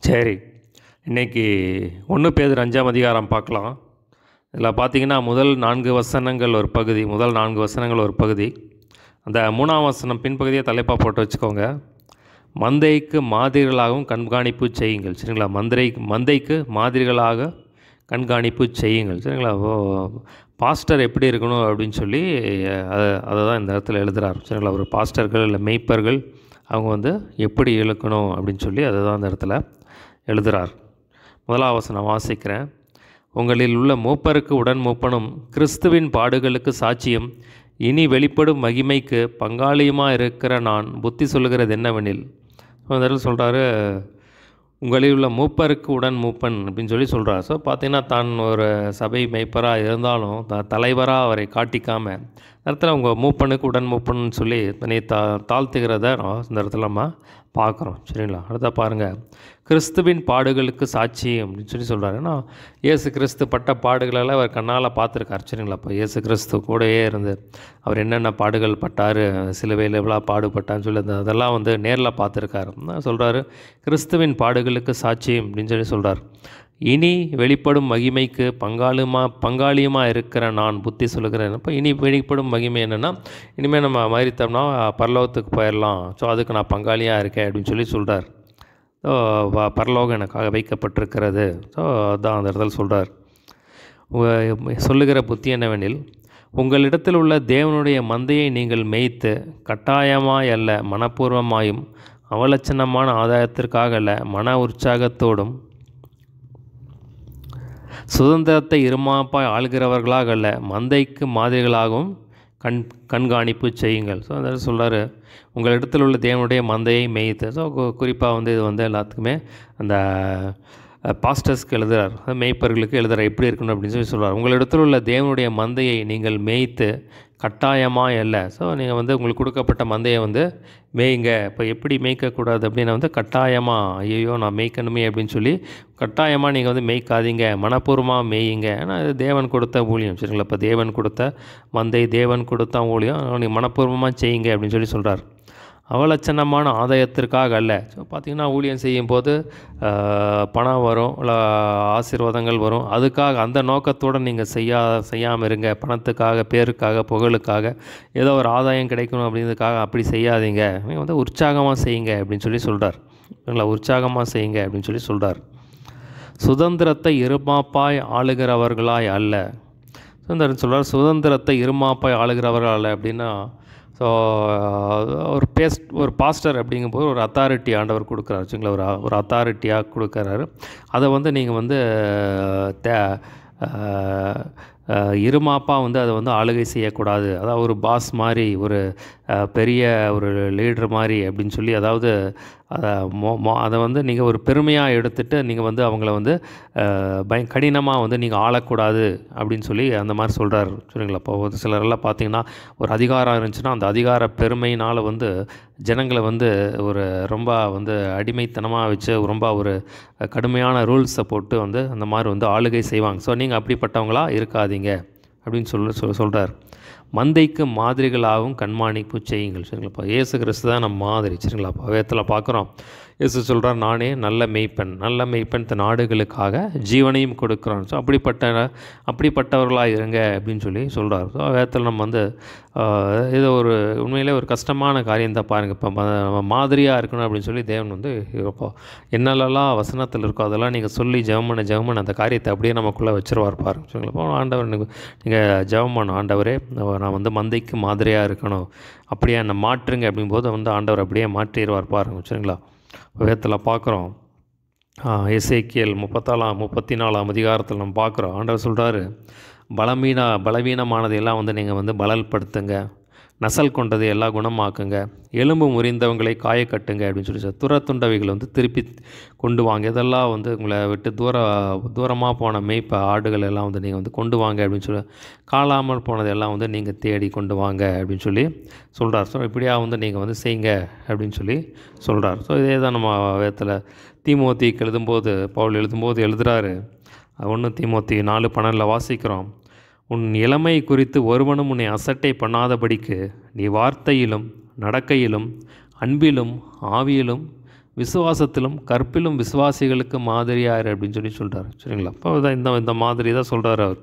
சரி. இன்னைக்கு 1 பேதுரு 5ஆம் அதிகாரம் பார்க்கலாம். இதில பார்த்தீங்கன்னா, முதல் 4 வசனங்கள் ஒரு பகுதி. அந்த 3ஆம் வசனம் பின்பகுதியை தலைப்பா போட்டு வச்சுக்கோங்க. மந்தைக்கு மாதிரிகளாகவும் கண்காணிப்பு செய்யுங்கள். சரிங்களா? மந்தைக்கு மாதிரிகளாக கண்காணிப்பு செய்யுங்கள். சரிங்களா? பாஸ்டர் எப்படி இருக்கணும் அப்படின்னு சொல்லி அதை தான் இந்த இடத்துல எழுதுகிறார். சரிங்களா? ஒரு பாஸ்டர்கள் இல்லை மேய்ப்பர்கள் அவங்க வந்து எப்படி இழுக்கணும் அப்படின்னு சொல்லி அதை தான் இந்த இடத்துல எழுதுகிறார். முதலாவது வசனம் வாசிக்கிறேன். உங்களில் உள்ள மூப்பருக்கு உடன் மூப்பனும் கிறிஸ்துவின் பாடுகளுக்கு சாட்சியும் இனி வெளிப்படும் மகிமைக்கு பங்காளியுமாக இருக்கிற நான் புத்தி சொல்லுகிறது என்னவெனில், அதில் சொல்கிறாரு, உங்களில் உள்ள மூப்பருக்கு உடன் மூப்பன் அப்படின்னு சொல்லி சொல்கிறார். ஸோ பார்த்திங்கன்னா, தான் ஒரு சபை மேய்ப்பராக இருந்தாலும் தலைவராக அவரை காட்டிக்காமல் இந்த இடத்துல அவங்க மூப்பனுக்கு உடன் மூப்பன்னு சொல்லி தன்னை தாழ்த்துகிறத இந்த இடத்துல நம்ம பார்க்குறோம். சரிங்களா? அடுத்த பாருங்கள், கிறிஸ்துவின் பாடுகளுக்கு சாட்சி அப்படின்னு சொல்லி சொல்கிறார். ஏன்னா இயேசு கிறிஸ்து பட்ட பாடுகளெல்லாம் அவர் கண்ணால் பார்த்துருக்கார். சரிங்களா? இப்போ இயேசு கிறிஸ்து கூடயே இருந்து அவர் என்னென்ன பாடுகள் பட்டார், சிலுவையில் எவ்வளோ பாடுபட்டான்னு சொல்லி அதெல்லாம் வந்து நேரில் பார்த்துருக்காரு. சொல்கிறாரு, கிறிஸ்துவின் பாடுகளுக்கு சாட்சி அப்படின்னு சொல்லி சொல்கிறார். இனி வெளிப்படும் மகிமைக்கு பங்காளியுமாக இருக்கிற நான் புத்தி சொல்லுகிறேன். இப்போ இனி வெளிப்படும் மகிமை என்னென்னா, இனிமேல் நம்ம மரித்தோம்னா பரலோகத்துக்கு போயிடலாம். ஸோ அதுக்கு நான் பங்காளியாக இருக்கேன் அப்படின்னு சொல்லி சொல்கிறார். ஸோ பரலோகம் எனக்காக வைக்கப்பட்டிருக்கிறது. ஸோ அதுதான் அந்த இடத்துல சொல்கிறார். சொல்லுகிற புத்தி என்னவெனில், உங்களிடத்தில் உள்ள தேவனுடைய மந்தையை நீங்கள் மேய்த்து கட்டாயமாய் அல்ல மனப்பூர்வமாயும் அவலட்சணமான ஆதாயத்திற்காக அல்ல மன உற்சாகத்தோடும் சுதந்திரத்தை இருமாப்பாய் ஆள்கிறவர்களாக அல்ல மந்தைக்கு மாதிரிகளாகவும் கண்காணிப்பு செய்யுங்கள். ஸோ அந்த சொல்கிறார், உங்களிடத்தில் உள்ள தேவனுடைய மந்தையை மேய்த்து. ஸோ குறிப்பாக வந்து இது வந்து எல்லாத்துக்குமே அந்த பாஸ்டர்ஸ்க்கு எழுதுகிறார், மேய்ப்பர்களுக்கு எழுதுகிறார் எப்படி இருக்கணும் அப்படின்னு சொல்லி சொல்கிறார். உங்களிடத்தில் உள்ள தேவனுடைய மந்தையை நீங்கள் மேய்த்து கட்டாயமாக அல்ல. ஸோ நீங்கள் வந்து உங்களுக்கு கொடுக்கப்பட்ட மந்தையை வந்து மேய்ங்க. இப்போ எப்படி மேய்க்கக்கூடாது அப்படின்னா வந்து கட்டாயமாக, ஐயோ நான் மேய்க்கணுமே அப்படின்னு சொல்லி கட்டாயமாக நீங்கள் வந்து மேய்க்காதீங்க, மனப்பூர்வமாக மேய்யுங்க. ஏன்னா இது தேவன் கொடுத்த ஊழியம். சரிங்களா? இப்போ தேவன் கொடுத்த மந்தை, தேவன் கொடுத்த ஊழியம், நீங்கள் மனப்பூர்வமாக செய்யுங்க அப்படின்னு சொல்லி சொல்கிறார். அவலட்சணமான ஆதாயத்திற்காக அல்ல. ஸோ பார்த்திங்கன்னா, ஊழியம் செய்யும்போது பணம் வரும், இல்லை ஆசீர்வாதங்கள் வரும், அதுக்காக அந்த நோக்கத்தோடு நீங்கள் செய்யாமல் இருங்க. பணத்துக்காக, பேருக்காக, புகழுக்காக, ஏதோ ஒரு ஆதாயம் கிடைக்கணும் அப்படிங்கிறதுக்காக அப்படி செய்யாதீங்க. நீங்கள் வந்து உற்சாகமாக செய்யுங்க அப்படின்னு சொல்லி சொல்கிறார். இல்லை, உற்சாகமாக செய்யுங்க அப்படின்னு சொல்லி சொல்கிறார். சுதந்திரத்தை இருமாப்பாய் ஆளுகிறவர்களாய் அல்ல. சுதந்திரம் சொல்கிறார், சுதந்திரத்தை இருமாப்பாய் ஆளுகிறவர்கள் அல்ல அப்படின்னா, ஸோ ஒரு பாஸ்டர் அப்படிங்கும்போது ஒரு அத்தாரிட்டி ஆண்டவர் கொடுக்குறாரு. வச்சுங்களா? ஒரு அத்தாரிட்டியாக கொடுக்குறாரு. அதை வந்து நீங்கள் வந்து இருமாப்பாக வந்து அதை வந்து ஆளுகை செய்யக்கூடாது. அதாவது ஒரு பாஸ் மாதிரி, ஒரு பெரிய ஒரு லீடர் மாதிரி அப்படின்னு சொல்லி, அதாவது அதை வந்து நீங்கள் ஒரு பெருமையாக எடுத்துகிட்டு நீங்கள் வந்து அவங்கள வந்து கடினமாக வந்து நீங்கள் ஆளக்கூடாது அப்படின்னு சொல்லி அந்த மாதிரி சொல்கிறார். சரிங்களா? இப்போ ஒரு சிலரெல்லாம் பார்த்தீங்கன்னா, ஒரு அதிகாரம் இருந்துச்சுன்னா அந்த அதிகார பெருமையினால் வந்து ஜனங்களை வந்து ஒரு ரொம்ப வந்து அடிமைத்தனமாக வச்சு ரொம்ப ஒரு கடுமையான ரூல்ஸை போட்டு வந்து அந்த மாதிரி வந்து ஆளுகை செய்வாங்க. ஸோ நீங்கள் அப்படிப்பட்டவங்களாக இருக்காதீங்க அப்படின்னு சொல்கிறார். மந்தைக்கு மாதிரிகளாகவும் கண்காணிப்பு செய்யுங்கள். சரிங்களா? இப்போ இயேசு கிறிஸ்து தான் நம்ம மாதிரி. சரிங்களா? இப்போ வேதத்தில் பார்க்குறோம், இயேசு சொல்கிறார், நானே நல்ல மேய்ப்பன் தன் ஆடுகளுக்காக ஜீவனையும் கொடுக்குறான். ஸோ அப்படிப்பட்டவர்களாக இருங்க அப்படின்னு சொல்லி சொல்கிறார். ஸோ வேதத்தில் நம்ம வந்து இது ஒரு உண்மையிலே ஒரு கஷ்டமான காரியம் தான். பாருங்கள், இப்போ நம்ம மாதிரியாக இருக்கணும் அப்படின்னு சொல்லி தேவன் வந்து இப்போ என்னெல்லாம் வசனத்தில் இருக்கோ அதெல்லாம் நீங்கள் சொல்லி ஜெபம் பண்ண அந்த காரியத்தை அப்படியே நமக்குள்ளே வச்சுருவார் பாருங்க. சரிங்களா? இப்போ ஆண்டவர் நீங்கள் ஜெபம் பண்ணணும், ஆண்டவரே நான் வந்து மந்தைக்கு மாதிரியாக இருக்கணும், அப்படியே என்னை மாற்றுங்க அப்படிங்கும்போது வந்து ஆண்டவர் அப்படியே மாற்றிடுவார் பாருங்க. சரிங்களா? வேதத்தில் பார்க்குறோம், எசேக்கியேல் 34ஆம் அதிகாரத்தில் நம்ம பார்க்குறோம், ஆண்டவர் சொல்கிறாரு, பலவீனமானது எல்லாம் வந்து நீங்கள் வந்து பலப்படுத்துங்க, நசல் கொண்டது எல்லாம் குணமாக்குங்க, எலும்பு முறிந்தவங்களை காயக்கட்டுங்க அப்படின்னு சொல்லி துரத்துண்டவைகளை வந்து திருப்பி கொண்டு வாங்க. இதெல்லாம் வந்து உங்களை விட்டு தூரமாக போன ஆடுகள் எல்லாம் வந்து நீங்கள் வந்து கொண்டு வாங்க அப்படின்னு சொல்லி, காணாமல் போனது எல்லாம் வந்து நீங்கள் தேடி கொண்டு வாங்க அப்படின்னு சொல்லி சொல்கிறார். ஸோ இப்படியாக வந்து நீங்கள் வந்து செய்யுங்க அப்படின்னு சொல்லி சொல்கிறார். ஸோ இதே தான் நம்ம வேதத்தில் தீமோத்திக்கு பவுல் எழுதும்போது எழுதுகிறாரு. 1 தீமோத்தி 4:12 வாசிக்கிறோம், உன் இளமை குறித்து ஒருவனும் உன்னை அசட்டை பண்ணாதபடிக்கு நீ வார்த்தையிலும் நடக்கையிலும் அன்பிலும் ஆவியிலும் விசுவாசத்திலும் கற்பிலும் விசுவாசிகளுக்கு மாதிரியார் அப்படின்னு சொல்கிறார். சரிங்களா? அப்போ இந்த இந்த மாதிரி தான் சொல்கிறார் அவர்.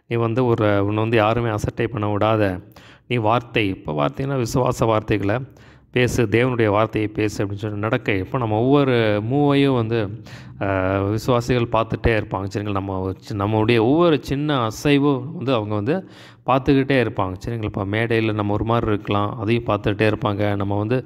நீ வந்து உன்னை வந்து யாருமே அசட்டை பண்ண விடாத, நீ வார்த்தை, இப்போ வார்த்தைன்னா விசுவாச வார்த்தைகளை பேசு, தேவனுடைய வார்த்தையை பேசு அப்படின்னு சொல்லி நடக்கை. இப்போ நம்ம ஒவ்வொரு மூவையும் வந்து விசுவாசிகள் பார்த்துட்டே இருப்பாங்க. சரிங்களா? நம்மளுடைய ஒவ்வொரு சின்ன அசைவும் வந்து அவங்க வந்து பார்த்துக்கிட்டே இருப்பாங்க. சரிங்களா? இப்போ மேடையில் நம்ம ஒரு மாதிரி இருக்கலாம், அதையும் பார்த்துக்கிட்டே இருப்பாங்க. நம்ம வந்து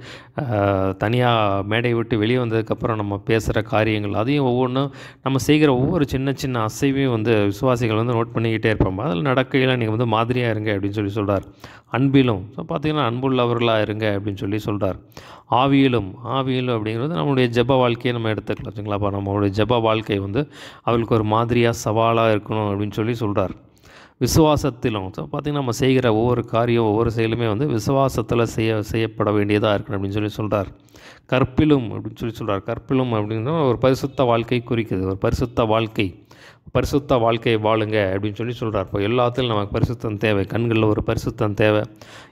தனியாக மேடையை விட்டு வெளியே வந்ததுக்கப்புறம் நம்ம பேசுகிற காரியங்கள், அதையும் ஒவ்வொன்றும் நம்ம செய்கிற ஒவ்வொரு சின்ன சின்ன அசைவையும் வந்து விசுவாசிகள் வந்து நோட் பண்ணிக்கிட்டே இருப்பாங்க. அதில் நடக்கையில் நீங்கள் வந்து மாதிரியாக இருங்க அப்படின்னு சொல்கிறார். அன்பிலும் ஸோ பார்த்திங்கன்னா அன்புள்ளவர்களாக இருங்க அப்படின்னு சொல்கிறார். ஆவியிலும் அப்படிங்கிறது நம்மளுடைய ஜெப வாழ்க்கையை நம்ம எடுத்துக்கலாம். சரிங்களா? அப்போ நம்மளுடைய ஜெப வாழ்க்கை வந்து அவளுக்கு ஒரு மாதிரியாக சவாலாக இருக்கணும் அப்படின்னு சொல்கிறார். விசுவாசத்திலும் ஸோ பார்த்திங்கன்னா நம்ம செய்கிற ஒவ்வொரு காரியம் ஒவ்வொரு செயலுமே வந்து விசுவாசத்தில் செய்யப்பட வேண்டியதாக இருக்கணும் அப்படின்னு சொல்கிறார். கற்பிலும் அப்படின்னு சொல்கிறார். கற்பிலும் அப்படின்னா ஒரு பரிசுத்த வாழ்க்கை குறிக்குது. ஒரு பரிசுத்த வாழ்க்கையை வாழுங்க அப்படின்னு சொல்கிறார். இப்போ எல்லாத்திலும் நமக்கு பரிசுத்தம் தேவை. கண்களில் ஒரு பரிசுத்தம் தேவை,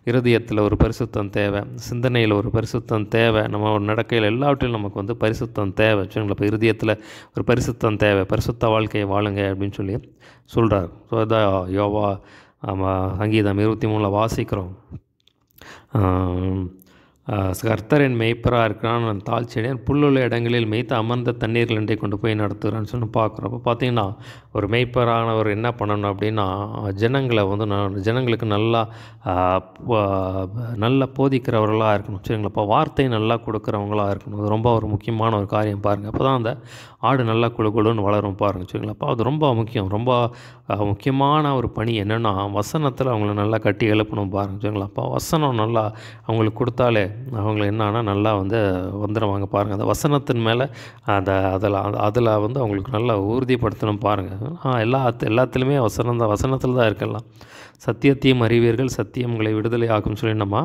இருதயத்தில் ஒரு பரிசுத்தம் தேவை, சிந்தனையில் ஒரு பரிசுத்தம் தேவை, நம்ம ஒரு நடக்கையில் எல்லாவற்றிலும் நமக்கு வந்து பரிசுத்தம் தேவை. சரிங்களா? இப்போ இருதயத்தில் ஒரு பரிசுத்தம் தேவை, பரிசுத்த வாழ்க்கையை வாழுங்க அப்படின்னு சொல்கிறார். ஸோ அதான் யோவா சங்கீதம் 23 வாசிக்கிறோம். கர்த்தரின் மேய்ப்பராக இருக்கிறான், நான் தாழ்ச்சியடையேன், புல்லுள்ள இடங்களில் மேய்த்து அமர்ந்த தண்ணீர்கள் இன்றை கொண்டு போய் நடத்துகிறான்னு சொல்லி பார்க்குறோம். அப்போ பார்த்திங்கன்னா ஒரு மேய்ப்பரானவர் என்ன பண்ணணும் அப்படின்னா ஜனங்களை வந்து ஜனங்களுக்கு நல்லா போதிக்கிறவர்களாக இருக்கணும். சரிங்களா? இப்போ வார்த்தை நல்லா கொடுக்குறவங்களாக இருக்கணும். அது ரொம்ப ஒரு முக்கியமான ஒரு காரியம் பாருங்கள். அப்போ தான் அந்த ஆடு நல்லா குழுன்னு வளரும் பாருங்கள். சரிங்களா? அப்போ அது ரொம்ப முக்கியம். ரொம்ப முக்கியமான ஒரு பணி என்னென்னா வசனத்தில் அவங்கள நல்லா கட்டி எழுப்பணும் பாருங்கள். சரிங்களா? அப்போ வசனம் நல்லா அவங்களுக்கு கொடுத்தாலே அவங்கள என்னன்னா நல்லா வந்து வந்துடுவாங்க பாருங்கள். அந்த வசனத்தின் மேலே அதில் வந்து அவங்களுக்கு நல்லா உறுதிப்படுத்தணும் பாருங்கள். எல்லாத்துலேயுமே வசனத்தில் தான் இருக்கலாம். சத்தியத்தையும் அறிவீர்கள், சத்தியம் உங்களை விடுதலை ஆகும் சொல்லி நம்ம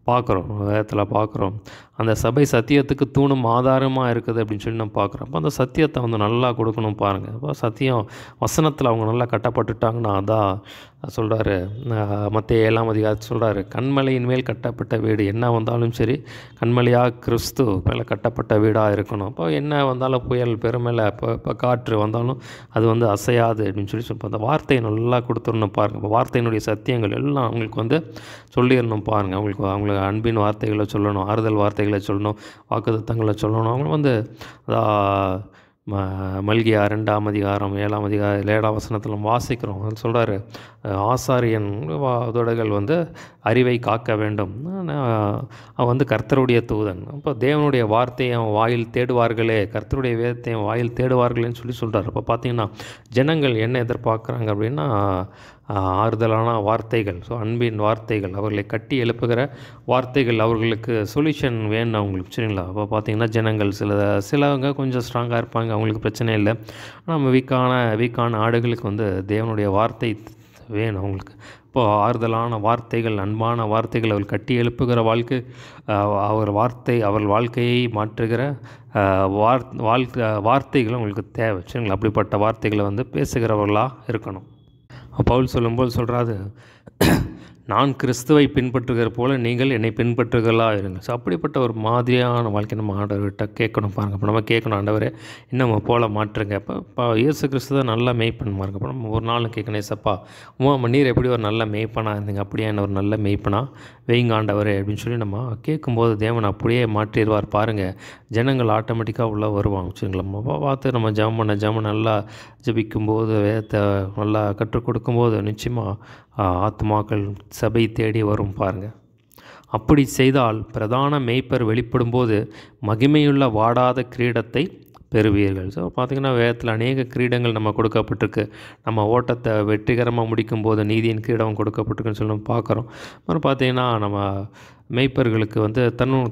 பார்க்குறோம், வேதத்தில் பார்க்குறோம். அந்த சபை சத்தியத்துக்கு தூணும் ஆதாரமாக இருக்குது அப்படின்னு சொல்லி நம்ம பார்க்குறோம். அப்போ அந்த சத்தியத்தை வந்து நல்லா கொடுக்கணும் பாருங்கள். அப்போ சத்தியம் வசனத்தில் அவங்க நல்லா கட்டப்பட்டுட்டாங்கன்னா அதான் சொல்கிறாரு. மத்தேயு 7ஆம் அதிகாரத்தில் சொல்கிறாரு, கன்மலையின் மேல் கட்டப்பட்ட வீடு என்ன வந்தாலும் சரி, கன்மலையாக கிறிஸ்து மேலே கட்டப்பட்ட வீடாக இருக்கணும். அப்போ என்ன வந்தாலும் புயல் பெருமேலே இப்போ காற்று வந்தாலும் அது வந்து அசையாது அப்படின்னு சொல்லி அந்த வார்த்தையை நல்லா கொடுத்துடணும் பாருங்கள். இப்போ வார்த்தையினுடைய சத்தியங்கள் எல்லாம் அவங்களுக்கு வந்து சொல்லிடணும் பாருங்கள். அவங்களுக்கு அன்பின் வார்த்தைகளை சொல்லணும், ஆறுதல் வார்த்தைகளை சொல்லணும், வாக்குத்தத்தங்களை சொல்லணும். அவங்க வந்து மல்கியா 2ஆம் அதிகாரம் 7ஆம் அதிகாரம் 7ஆம் வசனத்தில் வாசிக்கிறோம். அது சொல்கிறாரு, ஆசாரியன் உதடுகள் வந்து அறிவை காக்க வேண்டும், அவன் வந்து கர்த்தருடைய தூதன். அப்போ தேவனுடைய வார்த்தையை அவன் வாயில் தேடுவார்களே, கர்த்தருடைய வேதத்தை அவன் வாயில் தேடுவார்களேன்னு சொல்கிறார். அப்போ பார்த்திங்கன்னா ஜனங்கள் என்ன எதிர்பார்க்குறாங்க அப்படின்னா ஆறுதலான வார்த்தைகள், ஸோ அன்பின் வார்த்தைகள், அவர்களை கட்டி எழுப்புகிற வார்த்தைகள், அவர்களுக்கு சொல்யூஷன் வேணும் அவங்களுக்கு. சரிங்களா? அப்போ பார்த்திங்கன்னா ஜனங்கள் சிலவங்க கொஞ்சம் ஸ்ட்ராங்காக இருப்பாங்க, அவங்களுக்கு பிரச்சனை இல்லை. நம்ம வீக்கான ஆடுகளுக்கு வந்து தேவனுடைய வார்த்தை வேணும் அவங்களுக்கு. இப்போது ஆறுதலான வார்த்தைகள், அன்பான வார்த்தைகள், அவர்கள் கட்டி எழுப்புகிற வாழ்க்கை, அவர்கள் வாழ்க்கையை மாற்றுகிற வார்த்தைகள் அவங்களுக்கு தேவை. சரிங்களா? அப்படிப்பட்ட வார்த்தைகளை வந்து பேசுகிறவர்களாக இருக்கணும். பவுல் சொல்லும்போது சொல்கிறாரு, நான் கிறிஸ்துவை பின்பற்றுகிற போல நீங்கள் என்னை பின்பற்றுகளாக இருங்க. ஸோ அப்படிப்பட்ட ஒரு மாதிரியான வாழ்க்கை நம்ம ஆண்டவர்கிட்ட கேட்கணும் பாருங்கள். அப்போ நம்ம கேட்கணும், ஆண்டவரே இன்னும் போல மாற்றுங்க. இப்போ இயேசு கிறிஸ்து தான் நல்லா மேய்ப்பன் பாருங்க. அப்போ நம்ம ஒரு நாள் கேட்கணும், ஏசப்பா நீர் எப்படி ஒரு நல்ல மேய்ப்பனாக இருந்தீங்க, அப்படியே என்ன ஒரு நல்ல மேய்ப்பனாக வைங்க ஆண்டவரே அப்படின்னு சொல்லி நம்ம கேட்கும்போது தேவன் அப்படியே மாற்றிடுவார் பாருங்கள். ஜனங்கள் ஆட்டோமேட்டிக்காக உள்ளே வருவாங்க. சரிங்களா? நம்ம பார்த்து நம்ம ஜெபம் நல்லா ஜெபிக்கும்போது, வேதத்தை நல்லா கற்றுக் கொடுக்கும்போது நிச்சயமாக ஆத்மாக்கள் சபை தேடி வரும் பாருங்கள். அப்படி செய்தால் பிரதான மேய்ப்பர் வெளிப்படும்போது மகிமையுள்ள வாடாத கிரீடத்தை பெறுவீர்கள். ஸோ பார்த்திங்கன்னா வேதத்தில் அநேக கிரீடங்கள் நம்ம கொடுக்கப்பட்டிருக்கு. நம்ம ஓட்டத்தை வெற்றிகரமாக முடிக்கும்போது நீதியின் கிரீடம் கொடுக்கப்பட்டிருக்குன்னு சொல்லி நம்ம பார்க்குறோம். அப்புறம் பார்த்திங்கன்னா நம்ம மேய்ப்பர்களுக்கு வந்து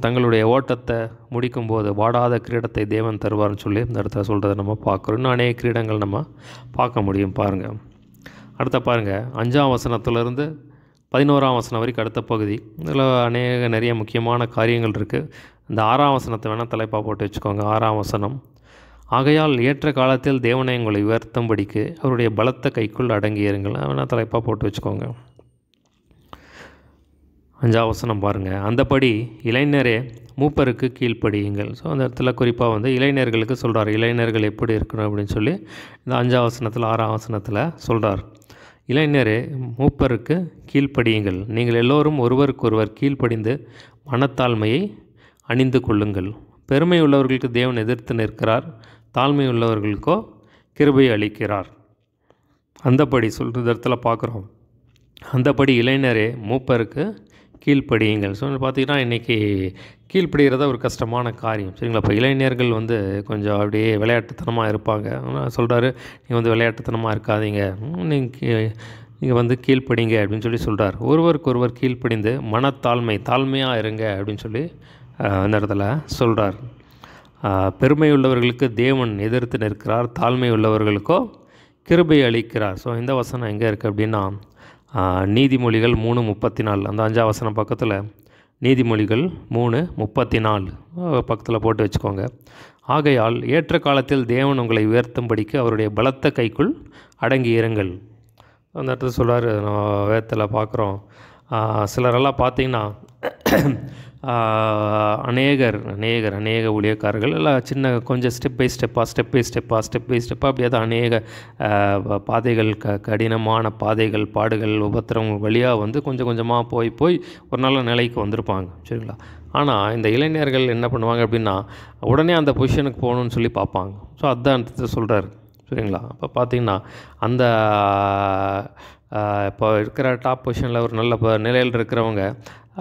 தங்களுடைய ஓட்டத்தை முடிக்கும்போது வாடாத கிரீடத்தை தேவன் தருவார்னு சொல்லி இந்த இடத்துல சொல்கிறத நம்ம பார்க்குறோம். இன்னும் அநேக கிரீடங்கள் நம்ம பார்க்க முடியும் பாருங்கள். அடுத்த பாருங்கள், 5ஆம் வசனத்துலேருந்து 11ஆம் வசனம் வரைக்கும் அடுத்த பகுதி. இதில் நிறைய முக்கியமான காரியங்கள் இருக்குது. இந்த 6ஆம் வசனத்தை வேணால் தலைப்பாக போட்டு வச்சுக்கோங்க. 6ஆம் வசனம், ஆகையால் ஏற்ற காலத்தில் தேவனை உங்களை உயர்த்தும்படிக்கு அவருடைய பலத்த கைக்குள் அடங்கியிருங்கள். வேணால் தலைப்பாக போட்டு வச்சுக்கோங்க. 5ஆம் வசனம் பாருங்கள். அந்தபடி இளைஞரே மூப்பருக்கு கீழ்ப்படியுங்கள். ஸோ அந்த இடத்துல குறிப்பாக வந்து இளைஞர்களுக்கு சொல்கிறார். இளைஞர்கள் எப்படி இருக்கணும் அப்படின்னு சொல்லி இந்த 5ஆம் வசனத்தில் 6ஆம் வசனத்தில் சொல்கிறார். இளைஞரே மூப்பருக்கு கீழ்ப்படியுங்கள். நீங்கள் எல்லோரும் ஒருவருக்கொருவர் கீழ்ப்படிந்து மனத்தாழ்மையை அணிந்து கொள்ளுங்கள். பெருமை உள்ளவர்களுக்கு தேவன் எதிர்த்து நிற்கிறார், தாழ்மை உள்ளவர்களுக்கோ கிருபை அளிக்கிறார். அந்தபடி சொல்கிற இடத்துல பார்க்குறோம். அந்தபடி இளைஞரே மூப்பருக்கு கீழ்ப்படியுங்கள். ஸோ பார்த்திங்கன்னா இன்றைக்கி கீழ்ப்படுகிறத ஒரு கஷ்டமான காரியம், சரிங்களா? இப்போ இளைஞர்கள் வந்து கொஞ்சம் அப்படியே விளையாட்டுத்தனமாக இருப்பாங்க. ஆனால் சொல்கிறாரு, நீங்கள் வந்து விளையாட்டுத்தனமாக இருக்காதீங்க, நீங்கள் வந்து கீழ்ப்படிங்க அப்படின்னு சொல்லி சொல்கிறார். ஒருவருக்கொருவர் கீழ்ப்படிந்து தாழ்மையாக இருங்க அப்படின்னு சொல்லி அந்த இடத்துல சொல்கிறார். பெருமை உள்ளவர்களுக்கு தேவன் எதிர்த்து நிற்கிறார், தாழ்மை உள்ளவர்களுக்கோ கிருபை அளிக்கிறார். ஸோ இந்த வசனம் எங்கே இருக்குது அப்படின்னா நீதிமொழிகள் 3:34, அந்த 5ஆம் வசனம் பக்கத்தில் நீதிமொழிகள் 3:34 பக்கத்தில் போட்டு வச்சுக்கோங்க. ஆகையால் ஏற்ற காலத்தில் தேவன் உங்களை உயர்த்தும்படிக்கு அவருடைய பலத்த கைக்குள் அடங்கி இருங்கள். அந்த இடத்துல சொல்கிறார். வேதத்தில் பார்க்குறோம், சிலரெல்லாம் பார்த்திங்கன்னா அநேக ஊழியக்காரர்கள் எல்லாம் சின்ன கொஞ்சம் ஸ்டெப் பை ஸ்டெப்பாக அப்படியே தான் அநேக பாதைகள், கடினமான பாதைகள், பாடுகள், உபத்திரங்கள் வழியாக வந்து கொஞ்சம் கொஞ்சமாக போய் ஒரு நல்ல நிலைக்கு வந்திருப்பாங்க, சரிங்களா? ஆனால் இந்த இளைஞர்கள் என்ன பண்ணுவாங்க அப்படின்னா உடனே அந்த பொசிஷனுக்கு போகணுன்னு சொல்லி பார்ப்பாங்க. ஸோ அதுதான் சொல்கிறார், சரிங்களா? அப்போ பார்த்திங்கன்னா அந்த இப்போ இருக்கிற டாப் பொசிஷனில் ஒரு நல்ல நிலையில் இருக்கிறவங்க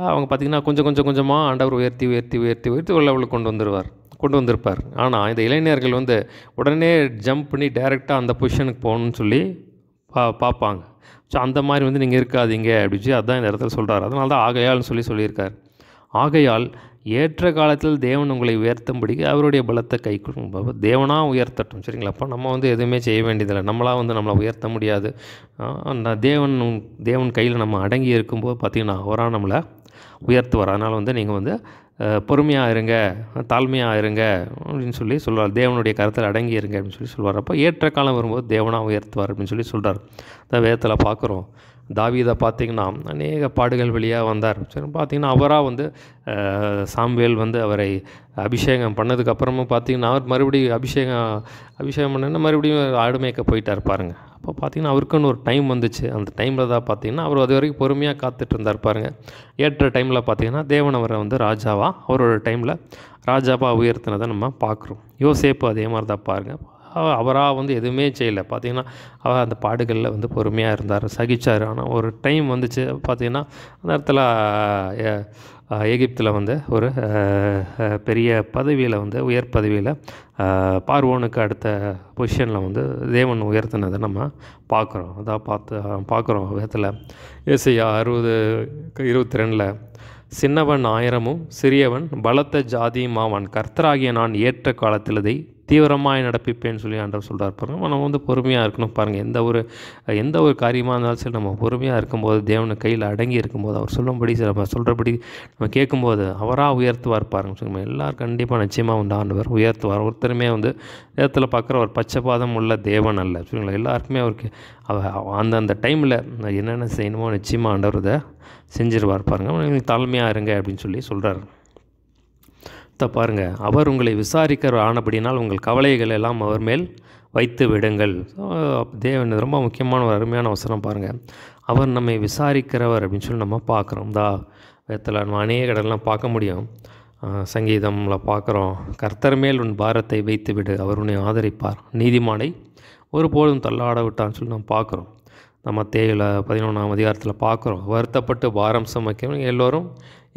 அவங்க பார்த்திங்கன்னா கொஞ்சமாக ஆண்டவர் உயர்த்தி ஒரு லெவலுக்கு கொண்டு வந்திருப்பார். ஆனால் இந்த இளைஞர்கள் வந்து உடனே ஜம்ப் பண்ணி டைரெக்டாக அந்த பொசிஷனுக்கு போகணுன்னு சொல்லி பார்ப்பாங்க. ஸோ அந்த மாதிரி வந்து நீங்கள் இருக்காதீங்க அப்படின்னு சொல்லி அதுதான் இந்த இடத்துல சொல்கிறார். அதனால தான் ஆகையால்னு சொல்லியிருக்கார். ஆகையால் ஏற்ற காலத்தில் தேவன் உங்களை உயர்த்தும்படிக்கு அவருடைய பலத்தை கை கொடுக்கும். தேவனாக உயர்த்தட்டும், சரிங்களா? அப்போ நம்ம வந்து எதுவுமே செய்ய வேண்டியதில்லை, நம்மளாக வந்து நம்மளை உயர்த்த முடியாது. அந்த தேவன் கையில் நம்ம அடங்கி இருக்கும்போது பார்த்திங்கன்னா அவராக நம்மளை உயர்த்துவார். அதனால் வந்து நீங்கள் வந்து பொறுமையாக இருங்க, தாழ்மையாக இருங்க அப்படின்னு சொல்லி சொல்லுவார். தேவனுடைய கருத்தில் அடங்கி இருங்க அப்படின்னு சொல்லி சொல்லுவார். அப்போ ஏற்ற காலம் வரும்போது தேவனாக உயர்த்துவார் அப்படின்னு சொல்லி சொல்கிறார். இந்த வேதத்தில் பார்க்குறோம். தாவீதை பார்த்திங்கன்னா அநேக பாடுகள் வழியாக வந்தார். சரி, பார்த்திங்கன்னா அவராக வந்து சாமுவேல் வந்து அவரை அபிஷேகம் பண்ணதுக்கப்புறமும் பார்த்திங்கன்னா அவர் மறுபடியும் அபிஷேகம் பண்ணேன்னா மறுபடியும் ஆடு மேய்க்க போயிட்டார் பாருங்கள். அப்போ பார்த்திங்கன்னா அவருக்குன்னு ஒரு டைம் வந்துச்சு. அந்த டைமில் தான் பார்த்திங்கன்னா அவர் அது வரைக்கும் பொறுமையாக காத்துட்டு இருந்தார் பாருங்கள். ஏற்ற டைமில் பார்த்திங்கன்னா தேவன் அவரை வந்து அவரோட டைமில் ராஜாவாக உயர்த்தினதை நம்ம பார்க்குறோம். யோசேப்பு அதே மாதிரி தான் பாருங்கள். அவராக வந்து எதுவுமே செய்யலை. பார்த்திங்கன்னா அவர் அந்த பாடுகளில் வந்து பொறுமையாக இருந்தார், சகிச்சார். ஆனால் ஒரு டைம் வந்துச்சு பார்த்திங்கன்னா அந்த இடத்துல எகிப்தில் வந்து ஒரு பெரிய பதவியில் வந்து உயர் பதவியில் பார்வோனுக்கு அடுத்த பொசிஷனில் வந்து தேவன் உயர்த்தினதை நம்ம பார்க்குறோம். அதான் பார்க்குறோம் வேதத்தில். ஏசாயா 60:22 சின்னவன் 1000 சிறியவன் பலத்த ஜாதியும் ஆவான், கர்த்தராகிய நான் ஏற்ற காலத்தில் இதை தீவிரமாக நடப்பிப்பேன்னு சொல்லி ஆண்டவர் சொல்கிறார் பாருங்கள். நம்ம வந்து பொறுமையாக இருக்கணும் பாருங்கள். எந்த ஒரு காரியமாக இருந்தாலும் சரி நம்ம பொறுமையாக இருக்கும்போது, தேவனை கையில் அடங்கி இருக்கும்போது, அவர் சொல்லும்படி நம்ம சொல்கிறபடி நம்ம கேட்கும்போது அவராக உயர்த்துவார் பாருங்கள். சொல்லுங்க, எல்லோரும் கண்டிப்பாக நிச்சயமாக வந்து ஆண்டவர் உயர்த்துவார். ஒருத்தருமே வந்து நேரத்தில் பார்க்குற ஒரு பச்சைப்பாதம் உள்ள தேவன் அல்ல, சொல்லுங்களா? எல்லாருக்குமே அவருக்கு அந்தந்த டைமில் என்னென்ன செய்யணுமோ நிச்சயமாக ஆண்டவர் இதை செஞ்சிருவார் பாருங்கள். தாழ்மையாக இருங்க அப்படின்னு சொல்லி சொல்கிறார். பாருங்கள், அவர் உங்களை விசாரிக்கிற ஆனபடினால் உங்கள் கவலைகள் எல்லாம் அவர் மேல் வைத்து விடுங்கள். தேவன் ரொம்ப முக்கியமான ஒரு அருமையான வசனம் பாருங்கள். அவர் நம்மை விசாரிக்கிறவர் அப்படின்னு சொல்லி நம்ம பார்க்குறோம். வேதத்தில் நம்ம அநேக இடம்லாம் பார்க்க முடியும். சங்கீதமில் பார்க்குறோம், கர்த்தர் மேல் உன் பாரத்தை வைத்து விடு, அவர் உன்னை ஆதரிப்பார், நீதிமானை ஒருபோதும் தள்ளாட விட்டான்னு சொல்லி நம்ம பார்க்குறோம். நம்ம Matthew 11ஆம் அதிகாரத்தில் பார்க்குறோம், வருத்தப்பட்டு பாரம் சுமக்கிறவங்க எல்லோரும்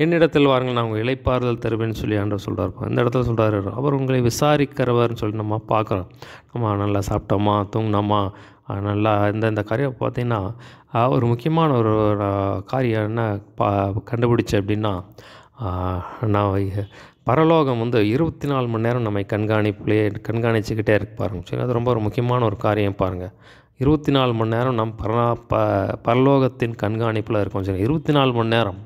என்னிடத்தில் வாருங்கள், நான் உங்கள் இளைப்பாறுதல் தருவேன்னு சொல்லி ஆண்டவர் சொல்கிறார். இந்த இடத்துல சொல்கிறாரு, அவர் உங்களை விசாரிக்கிறவர்னு சொல்லி நம்ம பார்க்குறோம். நம்ம நல்லா சாப்பிட்டோமா, தூங்கினோமா, நல்லா இந்த காரியம் பார்த்திங்கன்னா ஒரு முக்கியமான ஒரு காரியம் என்ன கண்டுபிடிச்சி அப்படின்னா, நான் பரலோகம் வந்து 24 மணி நேரம் நம்மை கண்காணிச்சுக்கிட்டே இருக்கு பாருங்கள். சரி, அது ரொம்ப ஒரு முக்கியமான ஒரு காரியம் பாருங்கள். 24 மணி நேரம் நம் பரலோகத்தின் கண்காணிப்பில் இருக்கோம். சரி, 24 மணி நேரம்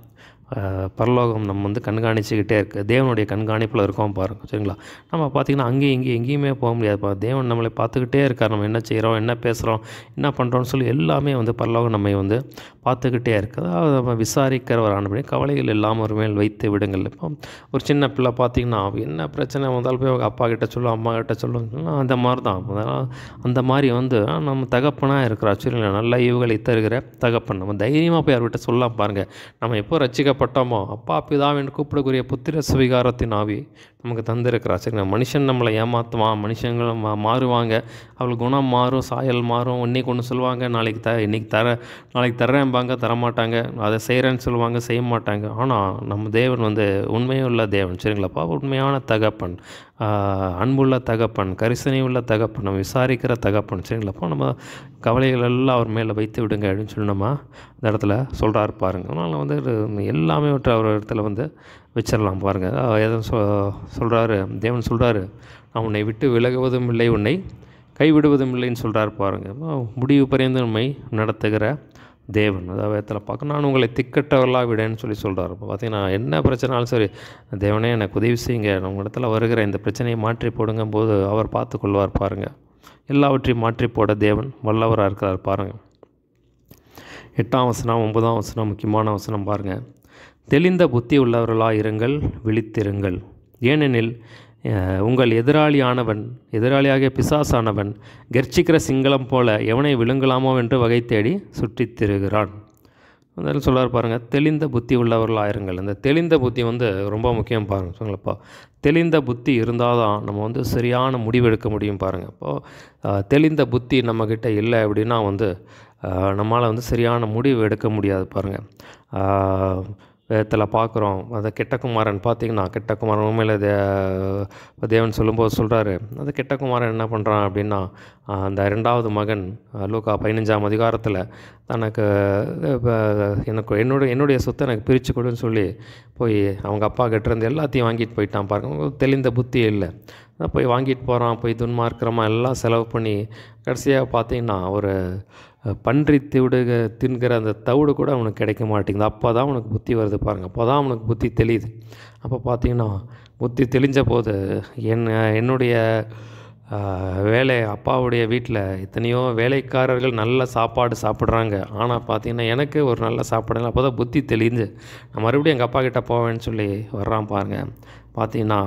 பரலோகம் நம்ம வந்து கண்காணிச்சுக்கிட்டே இருக்குது. தேவனுடைய கண்காணிப்பில் இருக்கோம் பாருங்கள். சரிங்களா? நம்ம பார்த்திங்கன்னா அங்கேயும் இங்கேயும் எங்கேயுமே போக முடியாது. தேவன் நம்மளை பார்த்துக்கிட்டே இருக்கார். நம்ம என்ன செய்கிறோம், என்ன பேசுகிறோம், என்ன பண்ணுறோன்னு சொல்லி எல்லாமே வந்து பரலோகம் நம்மை வந்து பார்த்துக்கிட்டே இருக்குது. அதாவது நம்ம விசாரிக்கிறவர் ஆனபடி கவலைகள் இல்லாமல் ஒரு மேல் வைத்து விடுங்கள். இப்போ ஒரு சின்ன பிள்ளை பார்த்திங்கன்னா என்ன பிரச்சனை வந்தாலும் போய் அவங்க அப்பா கிட்ட சொல்லும், அம்மா கிட்ட சொல்லும். அந்த மாதிரி தான். அந்த மாதிரி வந்து நம்ம தகப்பனாக இருக்கிறார். சரிங்களா? நல்ல ஈவுகளை தருகிற தகப்பன். நம்ம தைரியமாக போய் அவர்கிட்ட சொல்லலாம் பாருங்கள். நம்ம எப்போ ரட்சிக்கப்பட்டோமோ அப்பா பிதாவென்று கூப்பிடக்கூடிய புத்திர சுவிகாரத்தின் ஆவி நமக்கு தந்திருக்கிறார். சரிங்களா? மனுஷன் நம்மளை ஏமாற்றுவான், மனுஷங்கள் மாறுவாங்க, அவள் குணம் மாறும், சாயல் மாறும். இன்றைக்கி ஒன்று சொல்லுவாங்க, நாளைக்கு தர்றேன்பாங்க, தரமாட்டாங்க. அதை செய்கிறேன்னு சொல்லுவாங்க, செய்ய மாட்டாங்க. ஆனால் நம்ம தேவன் வந்து உண்மையுள்ள தேவன். சரிங்களாப்பா? உண்மையான தகப்பன், அன்புள்ள தகப்பன், கரிசனை உள்ள தகப்பன், நம்ம விசாரிக்கிற தகப்பன். சரிங்களாப்பா? நம்ம கவலைகள் எல்லாம் அவர் மேலே வைத்து விடுங்க அப்படின்னு சொல்லி நம்ம இந்த இடத்துல சொல்கிறாரு பாருங்க. அதனால் வந்து எல்லாமே விட்டு அவர் இடத்துல வந்து வச்சிடலாம் பாருங்கள். எதை சொல்கிறாரு தேவன் சொல்கிறாரு, நான் உன்னை விட்டு விலகுவதும் இல்லை, உன்னை கைவிடுவதும் இல்லைன்னு சொல்கிறாரு பாருங்கள். முடிவு பரியந்து நம்மை நடத்துகிற தேவன். அதாவது இடத்துல பார்க்க நான் உங்களை திக்கட்டவர்களாக விடேன்னு சொல்லி சொல்கிறார். இப்போ பார்த்தீங்கன்னா என்ன பிரச்சனாலும் சரி, தேவனே எனக்கு உதவி செய்யுங்க, நம்ம இடத்துல வருகிற இந்த பிரச்சனையை மாற்றி போடுங்கும் போது அவர் பார்த்து கொள்வார் பாருங்கள். எல்லாவற்றையும் மாற்றி போட தேவன் வல்லவராக இருக்கிறார் பாருங்கள். 8ஆம் வசனம் 9ஆம் வசனம் முக்கியமான வசனம் பாருங்கள். தெளிந்த புத்தி உள்ளவர்களாக இருங்கள், விழித்திருங்கள். ஏனெனில் உங்கள் எதிராளியாகிய பிசாசானவன் கர்ச்சிக்கிற சிங்களம் போல எவனை விழுங்கலாமோ என்று வகை தேடி சுற்றித் திரிகிறான். அதில் சொல்கிறார் பாருங்கள், தெளிந்த புத்தி உள்ளவர்களாக இருங்கள். இந்த தெளிந்த புத்தி வந்து ரொம்ப முக்கியம் பாருங்கள். சொல்லுங்கப்பா, தெளிந்த புத்தி இருந்தால் தான் நம்ம வந்து சரியான முடிவு எடுக்க முடியும் பாருங்கள். இப்போது தெளிந்த புத்தி நம்மக்கிட்ட இல்லை அப்படின்னா வந்து நம்மளால் வந்து சரியான முடிவு எடுக்க முடியாது பாருங்கள். வேதத்தில் பார்க்குறோம், அந்த கெட்டகுமாரன் பார்த்திங்கன்னா, கெட்டகுமாரன் உண்மையில் தேவன் சொல்லும்போது சொல்கிறாரு, அந்த கெட்டகுமாரன் என்ன பண்ணுறான் அப்படின்னா, அந்த 2வது மகன் லூக்கா 15ஆம் அதிகாரத்தில் தனக்கு என்னுடைய சொத்தை எனக்கு பிரித்து கொடுன்னு சொல்லி போய் அவங்க அப்பா கிட்டேருந்து எல்லாத்தையும் வாங்கிட்டு போயிட்டான் பாருங்க. தெளிந்த புத்தி இல்லை, போய் வாங்கிட்டு போகிறான், போய் துன்மார்க்கிறமா எல்லாம் செலவு பண்ணி கடைசியாக பார்த்திங்கன்னா ஒரு பன்றி தின்கிற அந்த தவிடு கூட அவனுக்கு கிடைக்க மாட்டேங்குது. அப்போ தான் அவனுக்கு புத்தி வருது பாருங்கள். அப்போ தான் அவனுக்கு புத்தி தெளியுது. அப்போ பார்த்திங்கன்னா புத்தி தெளிஞ்ச போது என்னுடைய அப்பாவுடைய வீட்டில் எத்தனையோ வேலைக்காரர்கள் நல்ல சாப்பாடு சாப்பிட்றாங்க, ஆனால் பார்த்திங்கன்னா எனக்கு ஒரு நல்ல சாப்பாடு. அப்போ தான் புத்தி தெளிஞ்சு நான் மறுபடியும் எங்கள் அப்பா கிட்டே போவேன்னு சொல்லி வர்றான் பாருங்கள். பார்த்திங்கன்னா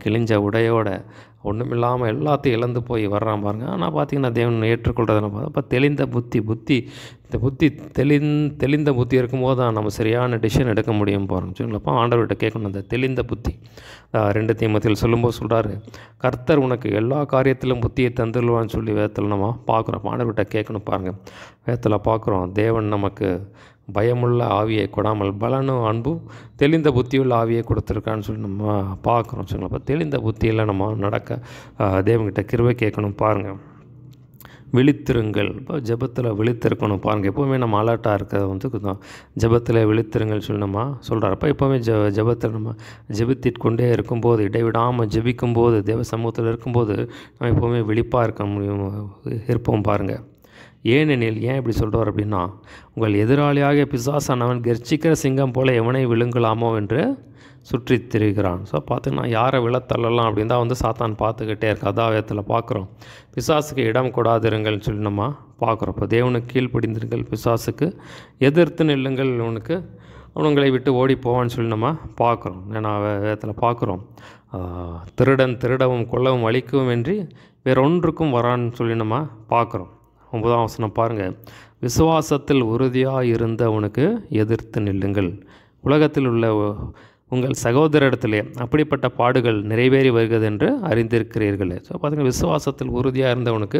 கிழிஞ்ச உடையோட ஒன்றும் இல்லாமல் எல்லாத்தையும் இழந்து போய் வர்றான் பாருங்கள். ஆனால் பார்த்திங்கன்னா தேவன் ஏற்றுக்கொள்றதை நம்ம அப்போ தெளிந்த புத்தி தெளிந்த புத்தி இருக்கும்போது தான் நம்ம சரியான டிசிஷன் எடுக்க முடியும் பாருங்க. சரிங்களா? ஆண்டவர்கிட்ட கேட்கணும் அந்த தெளிந்த புத்தி. 2 தீமோத்தேயுவில் சொல்லும்போது சொல்கிறாரு, கர்த்தர் உனக்கு எல்லா காரியத்திலும் புத்தியை தந்துடுவான்னு சொல்லி வேதத்தில் நம்ம பார்க்குறோம். ஆண்டவர்கிட்ட கேட்கணும் பாருங்கள். வேதத்தில் பார்க்குறோம், தேவன் நமக்கு பயமுள்ள ஆவியை கொடாமல் பலனும் அன்பும் தெளிந்த புத்தியுள்ள ஆவியை கொடுத்துருக்கான்னு சொல்லி நம்ம பார்க்குறோம். சரிங்களா? அப்போ தெளிந்த புத்தியில் நம்ம நடக்க தேவன்கிட்ட கிருபை கேட்கணும் பாருங்கள். விழித்திருங்கள். இப்போ ஜெபத்தில் விழித்திருக்கணும் பாருங்கள். எப்போவுமே நம்ம அலர்ட்டாக இருக்கிறது வந்து ஜெபத்தில் விழித்திருங்கள் சொல்லி நம்ம சொல்கிறார். அப்போ எப்போவுமே ஜெபத்தில் நம்ம ஜெபித்திட்டு கொண்டே இருக்கும்போது, இடைவிடாமல் ஜெபிக்கும்போது, தேவ சமூகத்தில் இருக்கும்போது நம்ம எப்போவுமே விழிப்பாக இருப்போம் பாருங்கள். ஏனெனில் ஏன் இப்படி சொல்கிறார் அப்படின்னா, உங்கள் எதிராளியாக பிசாசானவன் கர்ச்சிக்கிற சிங்கம் போல எவனை விழுங்கலாமோ என்று சுற்றி திரிகிறான். ஸோ பார்த்திங்கன்னா யாரை விழத்தள்ளலாம் அப்படின்னு தான் வந்து சாத்தான் பார்த்துக்கிட்டே இருக்கு. அதாவயத்தில் பார்க்குறோம், பிசாசுக்கு இடம் கொடாதிருங்கள்னு சொல்லி நம்ம பார்க்குறோம். இப்போ தேவனுக்கு கீழ்ப்படிந்திருங்கள், பிசாசுக்கு எதிர்த்து நில்லுங்கள், அவனுங்களை விட்டு ஓடி போவான்னு சொல்லி நம்ம பார்க்குறோம். ஏன்னா வேதத்தில் பார்க்குறோம், திருடன் திருடவும் கொல்லவும் அழிக்கவும் என்று வேறொன்றுக்கும் வரான்னு சொல்லி நம்ம பார்க்குறோம். 9ஆம் வசனம் பாருங்கள், விசுவாசத்தில் உறுதியாக இருந்தவனுக்கு எதிர்த்து நில்லுங்கள், உலகத்தில் உள்ள உங்கள் சகோதரிடத்திலே அப்படிப்பட்ட பாடுகள் நிறைவேறி வருகிறது என்று அறிந்திருக்கிறீர்களே. ஸோ பார்த்திங்கன்னா விசுவாசத்தில் உறுதியாக இருந்தவனுக்கு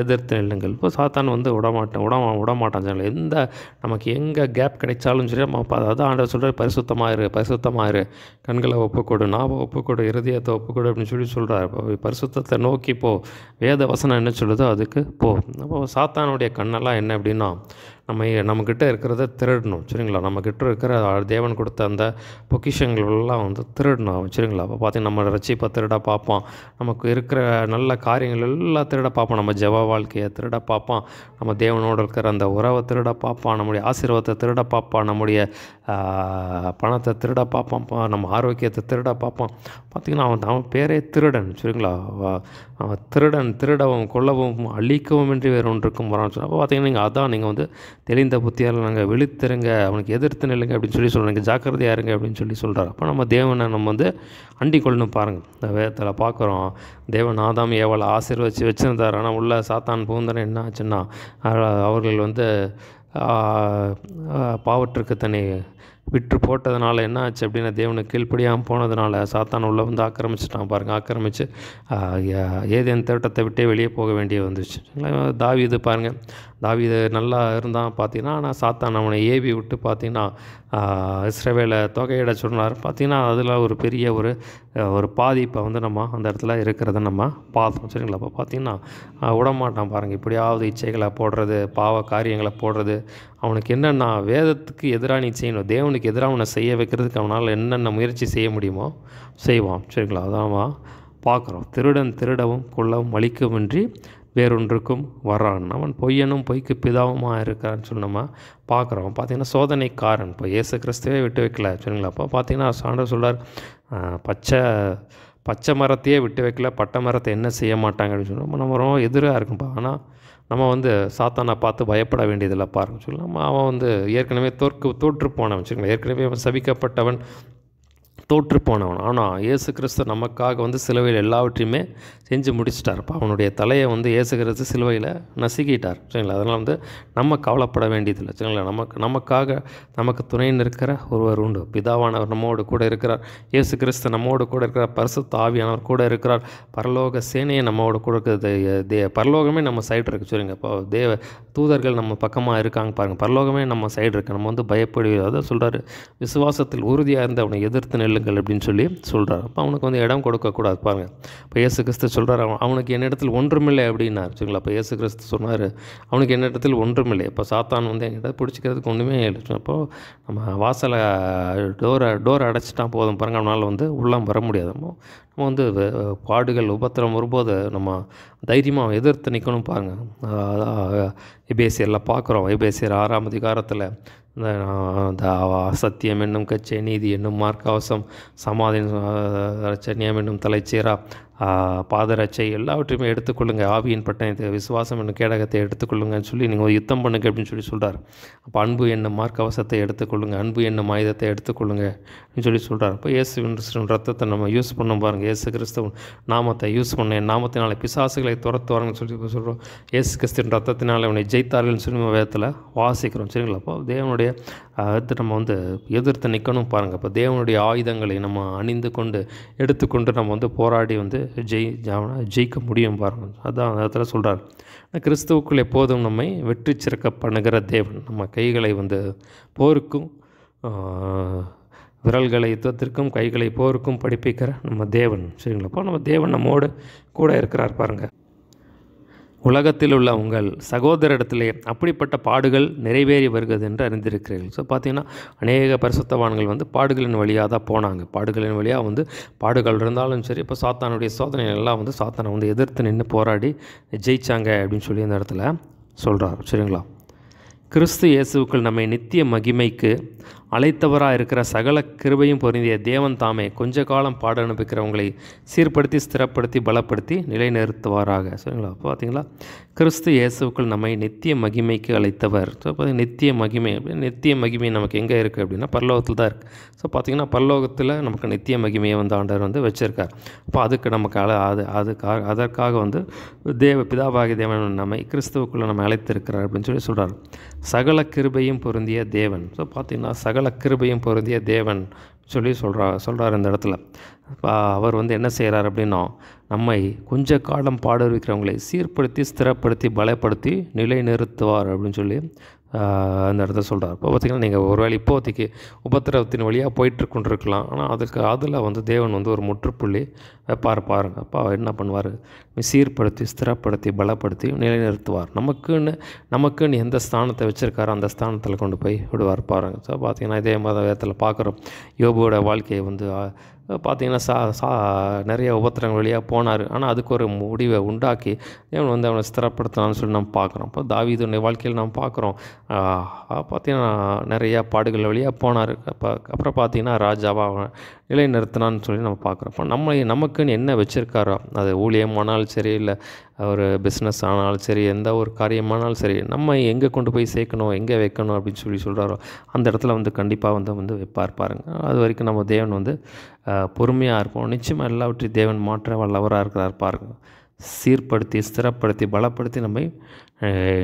எதிர்த்து நில்லுங்கள். இப்போ சாத்தான் வந்து விடமாட்டான். எந்த நமக்கு எங்கே கேப் கிடைச்சாலும் சரி நம்ம அதான் ஆண்டவர் சொல்கிறார், பரிசுத்தமாக இரு, கண்களை ஒப்புக்கொடு, நாவை ஒப்புக்கொடு, இருதயத்தை ஒப்புக்கொடு அப்படின்னு சொல்லி சொல்கிறார். இப்போ பரிசுத்தத்தை நோக்கி போ, வேத வசனம் என்ன சொல்லுதோ அதுக்கு போ. அப்போ சாத்தானுடைய கண்ணெல்லாம் என்ன அப்படின்னா, நம்மக்கிட்ட இருக்கிறத திருடணும் சரிங்களா. நம்மக்கிட்ட இருக்கிற தேவன் கொடுத்த அந்த பொக்கிஷங்களெல்லாம் வந்து திருடணும் சரிங்களா. அப்போ பார்த்தீங்கன்னா நம்ம ரட்சிப்பை திருட பார்ப்போம், நமக்கு இருக்கிற நல்ல காரியங்கள் எல்லாம் திருட பார்ப்போம், நம்ம ஜெப வாழ்க்கையை திருட பார்ப்போம், நம்ம தேவனோடு இருக்கிற அந்த உறவை திருட பார்ப்போம், நம்முடைய ஆசீர்வாதத்தை திருட பார்ப்போம், நம்முடைய பணத்தை திருட பார்ப்போம், நம்ம ஆரோக்கியத்தை திருட பார்ப்போம். பார்த்திங்கன்னா அவன் பேரே திருடன் சரிங்களா. திருடவும் கொல்லவும் அழிக்கவும் இன்றி வேறு ஒன்றுக்கும் வரான்னு சொல்லி. அப்போ பார்த்தீங்கன்னா நீங்கள் வந்து தெளிந்த புத்தியால் நாங்கள் விழித்திருங்க, அவனுக்கு எதிர்த்து நில்லுங்க அப்படின்னு சொல்லி சொல்கிறாங்க, ஜாக்கிரதையாக இருங்க அப்படின்னு சொல்லி சொல்கிறார். அப்போ நம்ம தேவனை நம்ம வந்து அண்டிக் கொள்ளணும். பாருங்கள், இந்த வேதத்தில் பார்க்குறோம், தேவன் ஆதாம் ஏவாளை ஆசீர்வதித்து வச்சுருந்தார். ஆனால் உள்ள சாத்தான் புகுந்தன என்ன ஆச்சுன்னா அவர்கள் வந்து பாவத்திற்கு தன்னை விட்டு போட்டதுனால என்ன ஆச்சு அப்படின்னா தேவனுக்கு கீழ்ப்படியாமல் போனதுனால சாத்தான் உள்ள வந்து ஆக்கிரமிச்சிட்டான். பாருங்கள், ஆக்கிரமித்து ஏதேன் தோட்டத்தை விட்டே வெளியே போக வேண்டிய வந்துச்சு. தாவீது பாருங்கள், தாவீது நல்லா இருந்தான் பார்த்தீங்கன்னா, ஆனால் சாத்தான் அவனை ஏவி விட்டு பார்த்தீங்கன்னா இஸ்ரவேலை தொகையிட சொன்னார். பார்த்திங்கன்னா அதில் ஒரு பெரிய ஒரு பாதிப்பை வந்து நம்ம அந்த இடத்துல இருக்கிறத நம்ம பார்த்தோம் சரிங்களா. அப்போ பார்த்திங்கன்னா விடமாட்டான் பாருங்கள், இப்படியாவது இச்சைகளை போடுறது, பாவ காரியங்களை போடுறது. அவனுக்கு என்னென்னா வேதத்துக்கு எதிராக நீ செய்யணும், தேவனுக்கு எதிராக அவனை செய்ய வைக்கிறதுக்கு அவனால் என்னென்ன முயற்சி செய்ய முடியுமோ செய்வான் சரிங்களா. அதான் பார்க்குறோம், திருடன் திருடவும் கொல்லவும் அழிக்கவுமின்றி வேறொன்றுக்கும் வர்றான், அவன் பொய்யனும் பொய்க்கு பிதாவுமாக இருக்கான்னு சொல்லி நம்ம பார்க்குறோம். பார்த்திங்கன்னா சோதனைக்காரன் இப்போ இயேசு கிறிஸ்துவே விட்டு வைக்கல சரிங்களா. அப்போ பார்த்திங்கன்னா ஆண்டவர் சொல்கிறார், பச்சை மரத்தையே விட்டு வைக்கல, பட்டை மரத்தை என்ன செய்ய மாட்டாங்க அப்படின்னு சொல்லி நம்ம ரொம்ப எதிராக இருக்கும்ப்பா. ஆனால் நம்ம வந்து சாத்தானை பார்த்து பயப்பட வேண்டியதில்லை பாருங்க சொல்லி. அவன் வந்து ஏற்கனவே தோற்று போனவன் வச்சுக்கோங்களேன், ஏற்கனவே அவன் சபிக்கப்பட்டவன், தோற்று போனவன். ஆனால் இயேசு கிறிஸ்து நமக்காக வந்து சிலுவையில் எல்லாவற்றையுமே செஞ்சு முடிச்சிட்டார்ப்பா. அவனுடைய தலையை வந்து இயேசு கிறிஸ்து சிலுவையில் நசுக்கிட்டார் சரிங்களா. அதனால் வந்து நம்ம கவலைப்பட வேண்டியதில்லை சரிங்களா. நமக்காக நமக்கு துணைன்னு இருக்கிற ஒருவர் உண்டு, பிதாவானவர் நம்மோடு கூட இருக்கிறார், இயேசு கிறிஸ்து நம்மோடு கூட இருக்கிறார், பரிசுத்த ஆவியானவர் கூட இருக்கிறார், பரலோக சேனையை நம்மோடு கூட இருக்கிறது, பரலோகமே நம்ம சைடு இருக்குது சரிங்க. இப்போ தூதர்கள் நம்ம பக்கமாக இருக்காங்க பாருங்கள், பரலோகமே நம்ம சைடு இருக்குது, நம்ம வந்து பயப்படுவது. அதை சொல்கிறார், விசுவாசத்தில் உறுதியாக இருந்து அவனை எதிர்த்து நெல்லுங்கள் அப்படின்னு சொல்லி சொல்கிறார். அப்போ அவனுக்கு வந்து இடம் கொடுக்கக்கூடாது பாருங்கள். இப்போ இயேசு கிறிஸ்து சொல்கிறார், அவனுக்கு என்னிடத்தில் ஒன்றுமில்லை அப்படின்னார் சரிங்களா. இப்போ இயேசு கிறிஸ்து சொன்னார், அவனுக்கு என்னிடத்தில் ஒன்றுமில்லை. இப்போ சாத்தான் வந்து என்கிட்ட பிடிச்சிக்கிறதுக்கு ஒன்றுமே இல்லை. அப்போது நம்ம வாசலை டோரை அடைச்சிட்டான் போதும் பாருங்கள், அவனால் வந்து உள்ளே வர முடியாது. நம்ம வந்து பாடுகள் உபத்திரம் வரும்போது நம்ம தைரியமாக எதிர்த்து நிற்கணும் பாருங்கள். எபேசியரில் பார்க்குறோம், எபேசியர் 6ஆம் அதிகாரத்தில் இந்த சத்தியம் என்னும் கச்சை, நீதி என்னும் மார்க்கவசம், சமாதான ரச்சனியம் என்னும் தலைச்சீரா, பாதரட்சை எல்லாவற்றையுமே எடுத்துக்கொள்ளுங்கள், ஆவியின் பட்டணத்தை விசுவாசம் என்னும் கேடகத்தை எடுத்துக்கொள்ளுங்கன்னு சொல்லி நீங்கள் யுத்தம் பண்ணுங்க அப்படின்னு சொல்லி சொல்கிறார். அப்போ அன்பு என்னும் மார்க்கவசத்தை எடுத்துக்கொள்ளுங்கள், அன்பு என்னும் ஆயுதத்தை எடுத்துக்கொள்ளுங்க அப்படின்னு சொல்லி சொல்கிறார். இப்போ இயேசு கிறிஸ்துவின் ரத்தத்தை நம்ம யூஸ் பண்ண பாருங்கள், இயேசு கிறிஸ்துவின் நாமத்தை யூஸ் பண்ண, என் நாமத்தினால பிசாசுகளை துரத்துவாருன்னு சொல்லி சொல்கிறோம். இயேசு கிறிஸ்துவின் ரத்தத்தினால் அவனை ஜெயித்தார்கள்னு சொல்லி வேதத்தில் வாசிக்கிறோம் சரிங்களா. அப்போ தேவனுடைய நம்ம வந்து எதிர்த்து நிற்கணும் பாருங்கள். இப்போ தேவனுடைய ஆயுதங்களை நம்ம அணிந்து கொண்டு எடுத்துக்கொண்டு நம்ம வந்து போராடி வந்து ஜெயிக்க முடியும் பாருங்கள். அதான் அதில் சொல்கிறார், கிறிஸ்துவுக்குள் எப்போதும் நம்மை வெற்றி சிறக்க பண்ணுகிற தேவன், நம்ம கைகளை வந்து போருக்கும் விரல்களை யுத்தத்திற்கும் கைகளை போருக்கும் படிப்பிக்கிற நம்ம தேவன் சரிங்களா. அப்போ நம்ம தேவன் நம்மோடு கூட இருக்கிறார் பாருங்கள். உலகத்தில் உள்ள உங்கள் சகோதரிடத்திலே அப்படிப்பட்ட பாடுகள் நிறைவேறி வருகிறது என்று அறிந்திருக்கிறீர்கள். ஸோ பார்த்தீங்கன்னா அநேக பரிசுத்தவான்கள் வந்து பாடுகளின் வழியாக தான் போனாங்க. பாடுகளின் வழியாக வந்து பாடுகள் இருந்தாலும் சரி, இப்போ சாத்தானுடைய சோதனை எல்லாம் வந்து சாத்தானை வந்து எதிர்த்து நின்று போராடி ஜெயிச்சாங்க அப்படின்னு சொல்லி அந்த இடத்துல சொல்கிறார் சரிங்களா. கிறிஸ்து இயேசுவுக்குள் நம்மை நித்திய மகிமைக்கு அழைத்தவராக இருக்கிற சகல கிருபையும் பொருந்திய தேவன் தாமே கொஞ்ச காலம் பாட அனுப்பிக்கிறவங்களை சீர்படுத்தி ஸ்திரப்படுத்தி பலப்படுத்தி நிலைநிறுத்துவாராக சரிங்களா. பார்த்தீங்களா, கிறிஸ்து இயேசுவுக்குள் நம்மை நித்திய மகிமைக்கு அழைத்தவர். ஸோ பார்த்தீங்கன்னா நித்திய மகிமை நித்திய மகிமை நமக்கு எங்கே இருக்குது அப்படின்னா பரலோகத்தில் தான் இருக்குது. ஸோ பார்த்திங்கன்னா பரலோகத்தில் நமக்கு நித்திய மகிமையை வந்து ஆண்டவர் வந்து வச்சுருக்கார். அப்போ அதுக்கு நமக்கு அதற்காக வந்து பிதாவாகிய தேவன் நம்மை கிறிஸ்துவுக்குள்ளே நம்ம அழைத்திருக்கிறார் அப்படின்னு சொல்லி சொல்கிறார். சகல கிருபையும் பொருந்திய தேவன். ஸோ பார்த்திங்கன்னா சகல கிருபையும் பொருந்திய தேவன் சொல்லி சொல்கிறார் இந்த இடத்துல. அவர் வந்து என்ன செய்கிறார் அப்படின்னா, நம்மை கொஞ்ச காலம் பாட வைக்கிறவங்களை சீர்படுத்தி ஸ்திரப்படுத்தி பலப்படுத்தி நிலைநிறுத்துவார் அப்படின்னு சொல்லி அந்த இடத்த சொல்கிறார். இப்போ பார்த்திங்கன்னா நீங்கள் ஒருவேளை இப்போதைக்கு உபத்திரவத்தின் வழியாக போயிட்டுருக்குன்றிருக்கலாம். ஆனால் அதில் வந்து தேவன் வந்து ஒரு முற்றுப்புள்ளி வைப்பார் பாருங்கள். அப்போ என்ன பண்ணுவார், சீர்படுத்தி ஸ்திரப்படுத்தி பலப்படுத்தி நிலைநிறுத்துவார். நமக்குன்னு எந்த ஸ்தானத்தை வச்சுருக்காரோ அந்த ஸ்தானத்தில் கொண்டு போய் விடுவார் பாருங்கள். ஸோ பார்த்திங்கன்னா இதே மாதிரி விதத்தில் பார்க்குறோம். யோபுவோட வாழ்க்கையை வந்து பார்த்திங்கன்னா நிறைய உபத்திரங்கள் வழியாக போனார். ஆனால் அதுக்கு ஒரு முடிவை உண்டாக்கி தேவன் வந்து அவனை ஸ்திரப்படுத்தினான்னு சொல்லி நம்ம பார்க்குறோம். இப்போ தாவீதுடைய வாழ்க்கையில் நம்ம பார்க்குறோம். பார்த்திங்கன்னா நிறையா பாடுகள் வழியாக போனார். அப்புறம் பார்த்திங்கன்னா ராஜாவாக நிலைநிறுத்தினான்னு சொல்லி நம்ம பார்க்குறோம். இப்போ நமக்குன்னு என்ன வச்சுருக்காரோ, அது ஊழியமானாலும் சரி, இல்லை ஒரு பிஸ்னஸ் ஆனாலும் சரி, எந்த ஒரு காரியமானாலும் சரி, நம்ம எங்கே கொண்டு போய் சேர்க்கணும், எங்கே வைக்கணும் அப்படின்னு சொல்கிறாரோ அந்த இடத்துல வந்து கண்டிப்பாக வந்து வைப்பார் பாருங்கள். அது வரைக்கும் நம்ம தேவன் வந்து பொறுமையாக இருப்போம். நிச்சயமாக எல்லாவற்றையும் தேவன் மாற்ற வல்லவராக இருக்கிறார் பாருங்கள். சீர்படுத்தி ஸ்திரப்படுத்தி பலப்படுத்தி நம்மை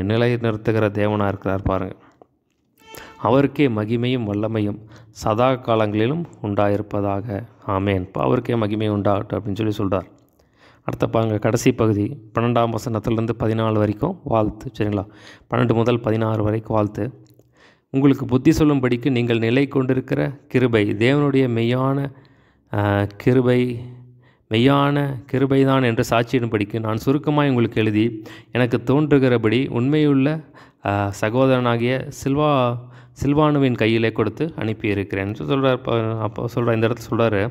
நிலைநிறுத்துகிற தேவனாக இருக்கிறார் பாருங்கள். அவருக்கே மகிமையும் வல்லமையும் சதா காலங்களிலும் உண்டாயிருப்பதாக. ஆமேன். இப்போ அவருக்கே மகிமை உண்டாகட்டும் அப்படின்னு சொல்லி சொல்கிறார். அடுத்த பாருங்க, கடைசி பகுதி 12ஆம் வசனத்துலேருந்து 14 வரைக்கும் வாழ்த்து. சரிங்களா? 12 முதல் 16 வரைக்கும் வாழ்த்து. உங்களுக்கு புத்தி சொல்லும்படிக்கு நீங்கள் நிலை கொண்டிருக்கிற கிருபை, தேவனுடைய மெய்யான கிருபைதான் என்று சாட்சியிடும்படிக்கு நான் சுருக்கமாய் உங்களுக்கு எழுதி எனக்கு தோன்றுகிறபடி உண்மையுள்ள சகோதரனாகிய சில்வானுவின் கையிலே கொடுத்து அனுப்பியிருக்கிறேன் சொல்கிறார். அப்போ சொல்கிற இந்த இடத்துல சொல்கிறாரு,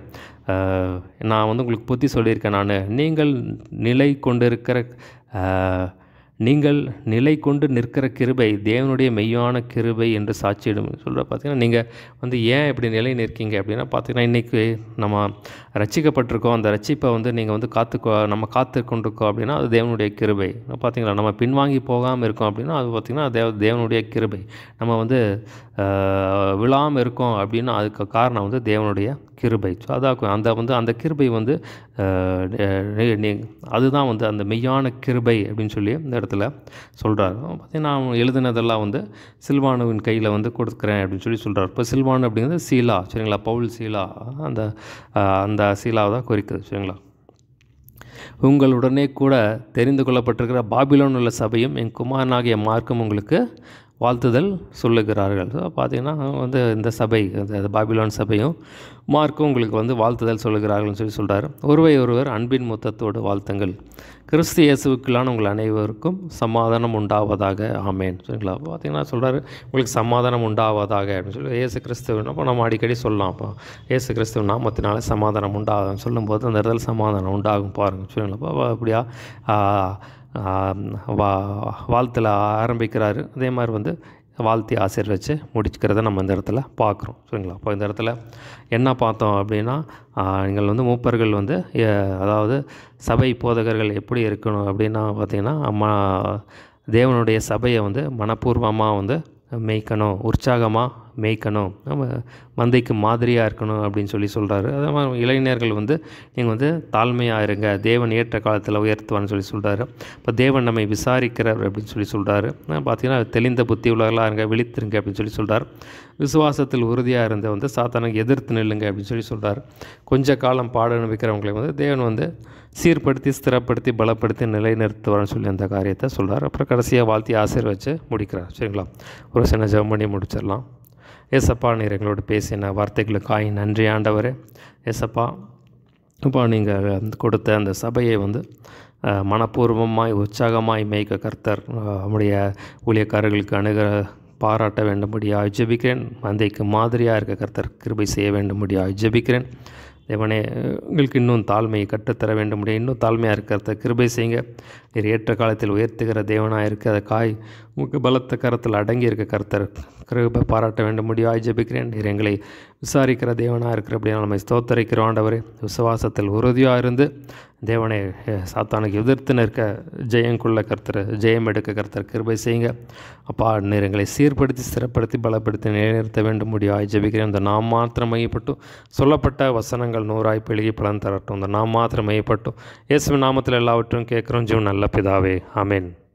நான் வந்து உங்களுக்கு புத்தி சொல்லியிருக்கேன். நீங்கள் நிலை கொண்டு நிற்கிற கிருபை தேவனுடைய மெய்யான கிருபை என்று சாட்சியிடும் சொல்கிற. பார்த்திங்கன்னா நீங்கள் வந்து ஏன் இப்படி நிலை நிற்கீங்க அப்படின்னா, பார்த்திங்கன்னா இன்றைக்கி நம்ம ரட்சிக்கப்பட்டிருக்கோம். அந்த ரட்சிப்பை வந்து நீங்கள் வந்து நம்ம காத்து கொண்டிருக்கோம் அப்படின்னா அது தேவனுடைய கிருபை. பார்த்திங்களா, நம்ம பின்வாங்கி போகாமல் இருக்கோம் அப்படின்னா அது பார்த்திங்கன்னா தேவனுடைய கிருபை. நம்ம வந்து விழாமல் இருக்கோம் அப்படின்னா அதுக்கு காரணம் வந்து தேவனுடைய கிருபை. ஸோ அதான் அந்த கிருபை வந்து அதுதான் வந்து அந்த மெய்யான கிருபை அப்படின்னு சொல்லி இந்த இடத்துல சொல்கிறார். பார்த்திங்கன்னா நான் எழுதினதெல்லாம் வந்து சில்வானுவின் கையில் வந்து கொடுக்குறேன் அப்படின்னு சொல்லி சொல்கிறார். இப்போ சில்வானு அப்படிங்கிறது சீலா. சரிங்களா? பவுல் சீலா, அந்த சீலாவை தான் குறிக்குது. சரிங்களா? உங்களுடனே கூட தெரிந்து கொள்ளப்பட்டிருக்கிற பாபிலோன் உள்ள சபையும் என் குமாரனாகிய மார்க்கும் உங்களுக்கு வாழ்த்துதல் சொல்லுகிறார்கள். ஸோ பார்த்திங்கன்னா வந்து இந்த சபை, அந்த பாபிலோன் சபையும் மார்க்கும் உங்களுக்கு வந்து வாழ்த்துதல் சொல்லுகிறார்கள்னு சொல்லி சொல்கிறார். ஒருவர் அன்பின் முத்தத்தோடு வாழ்த்துங்கள். கிறிஸ்து இயேசுவுக்குள்ளான உங்கள் அனைவருக்கும் சமாதானம் உண்டாவதாக. ஆமேன். சரிங்களா? பார்த்திங்கன்னா சொல்கிறார், உங்களுக்கு சமாதானம் உண்டாவதாக அப்படின்னு சொல்லி இயேசு கிறிஸ்துவன். அப்போ நம்ம அடிக்கடி சொல்லலாம், அப்போ இயேசு கிறிஸ்துவ நாமத்தினால சமாதானம் உண்டாகும் சொல்லும்போது அந்த இடத்துல சமாதானம் உண்டாகும் பாருங்கள். சரிங்களா? அப்போ அப்படியா வாழ்த்தில் ஆரம்பிக்கிறாரு. அதே மாதிரி வந்து வாழ்த்தி ஆசீர்வச்சு முடிச்சுக்கிறத நம்ம இந்த இடத்துல பார்க்குறோம். சரிங்களா? அப்போ இந்த இடத்துல என்ன பார்த்தோம் அப்படின்னா, நீங்கள் வந்து மூப்பர்கள் வந்து அதாவது சபை போதகர்கள் எப்படி இருக்கணும் அப்படின்னா பார்த்திங்கன்னா, தேவனுடைய சபையை வந்து மனப்பூர்வமாக வந்து மேய்க்கணும், உற்சாகமாக மேய்க்கணும், நம்ம மந்தைக்கு மாதிரியாக இருக்கணும் அப்படின்னு சொல்லி சொல்கிறாரு. அதே மாதிரி இளைஞர்கள் வந்து நீங்கள் வந்து தாழ்மையாக இருங்க, தேவன் ஏற்ற காலத்தில் உயர்த்துவான்னு சொல்லி சொல்கிறாரு. இப்போ தேவன் நம்மை விசாரிக்கிறார் அப்படின்னு சொல்லி சொல்கிறாரு. பார்த்திங்கன்னா தெளிந்த புத்தி உள்ளவர்களாக இருங்க, விழித்திருங்க அப்படின்னு சொல்லி சொல்கிறார். விசுவாசத்தில் உறுதியாக இருந்த வந்து சாத்தானுக்கு எதிர்த்து நில்லுங்க அப்படின்னு சொல்லி சொல்கிறார். கொஞ்ச காலம் பாட அனுபவிக்கிறவங்களை வந்து தேவன் வந்து சீர்படுத்தி ஸ்திரப்படுத்தி பலப்படுத்தி நிலைநிறுத்துவார்னு சொல்லி அந்த காரியத்தை சொல்கிறார். அப்புறம் கடைசியாக வாழ்த்தி ஆசீர்வச்சு முடிக்கிறார். சரிங்களா? ஒரு சின்ன ஜெபம் பண்ணி முடிச்சிடலாம். ஏசப்பா, நீர் எங்களோடு பேசின வார்த்தைகளுக்காய் நன்றி ஆண்டவரே. ஏசப்பா, இப்போ நீங்கள் கொடுத்த அந்த சபையை வந்து மனப்பூர்வமாய் உற்சாகமாய் மேய்க்க கர்த்தர் நம்முடைய ஊழியக்காரர்களுக்கு பாராட்ட வேண்டும்படியாக ஜெபிக்கிறேன். மந்தைக்கு மாதிரியாக இருக்க கர்த்தர் கிருபை செய்ய வேண்டும்படியாக ஜெபிக்கிறேன். தேவனே, உங்களுக்கு இன்னும் தாழ்மையை கற்றுத்தர வேண்டும், இன்னும் தாழ்மையாக இருக்கிறத கிருபை செய்யுங்க. நீர் ஏற்ற காலத்தில் உயர்த்துகிற தேவனாக இருக்க அதை உங்களுக்கு பலத்த கரத்தில் அடங்கி இருக்க கர்த்தர் கிருபை பாராட்ட வேண்டும் முடிவாய் ஜெபிக்கிறேன். நீர் எங்களை விசாரிக்கிற தேவனாக இருக்கிற அப்படின்னா நம்ம ஸ்தோத்தரிக்கிற ஆண்டவரே. விசுவாசத்தில் உறுதியாக இருந்து தேவனே சாத்தானுக்கு எதிர்த்து நிற்க ஜெயங்குள்ள கர்த்தர், ஜெயம் எடுக்க கர்த்தர் கிருபை செய்யுங்க. அப்பா, நீர் எங்களை சீர்படுத்தி ஸ்திரப்படுத்தி பலப்படுத்தி நிலைநிறுத்த வேண்டும் முடிவாய் ஜெபிக்கிறேன். இந்த நாம் மாத்திரம் மையப்பட்டும் சொல்லப்பட்ட வசனங்கள் 100 பெருகி பலன் தரட்டும். இந்த நாம் மாத்திரம் மையப்பட்டும் இயேசுவின் நாமத்தில் எல்லாவற்றும் கேட்குறோம் ஜீவன் நல்ல பிதாவே. ஆமேன்.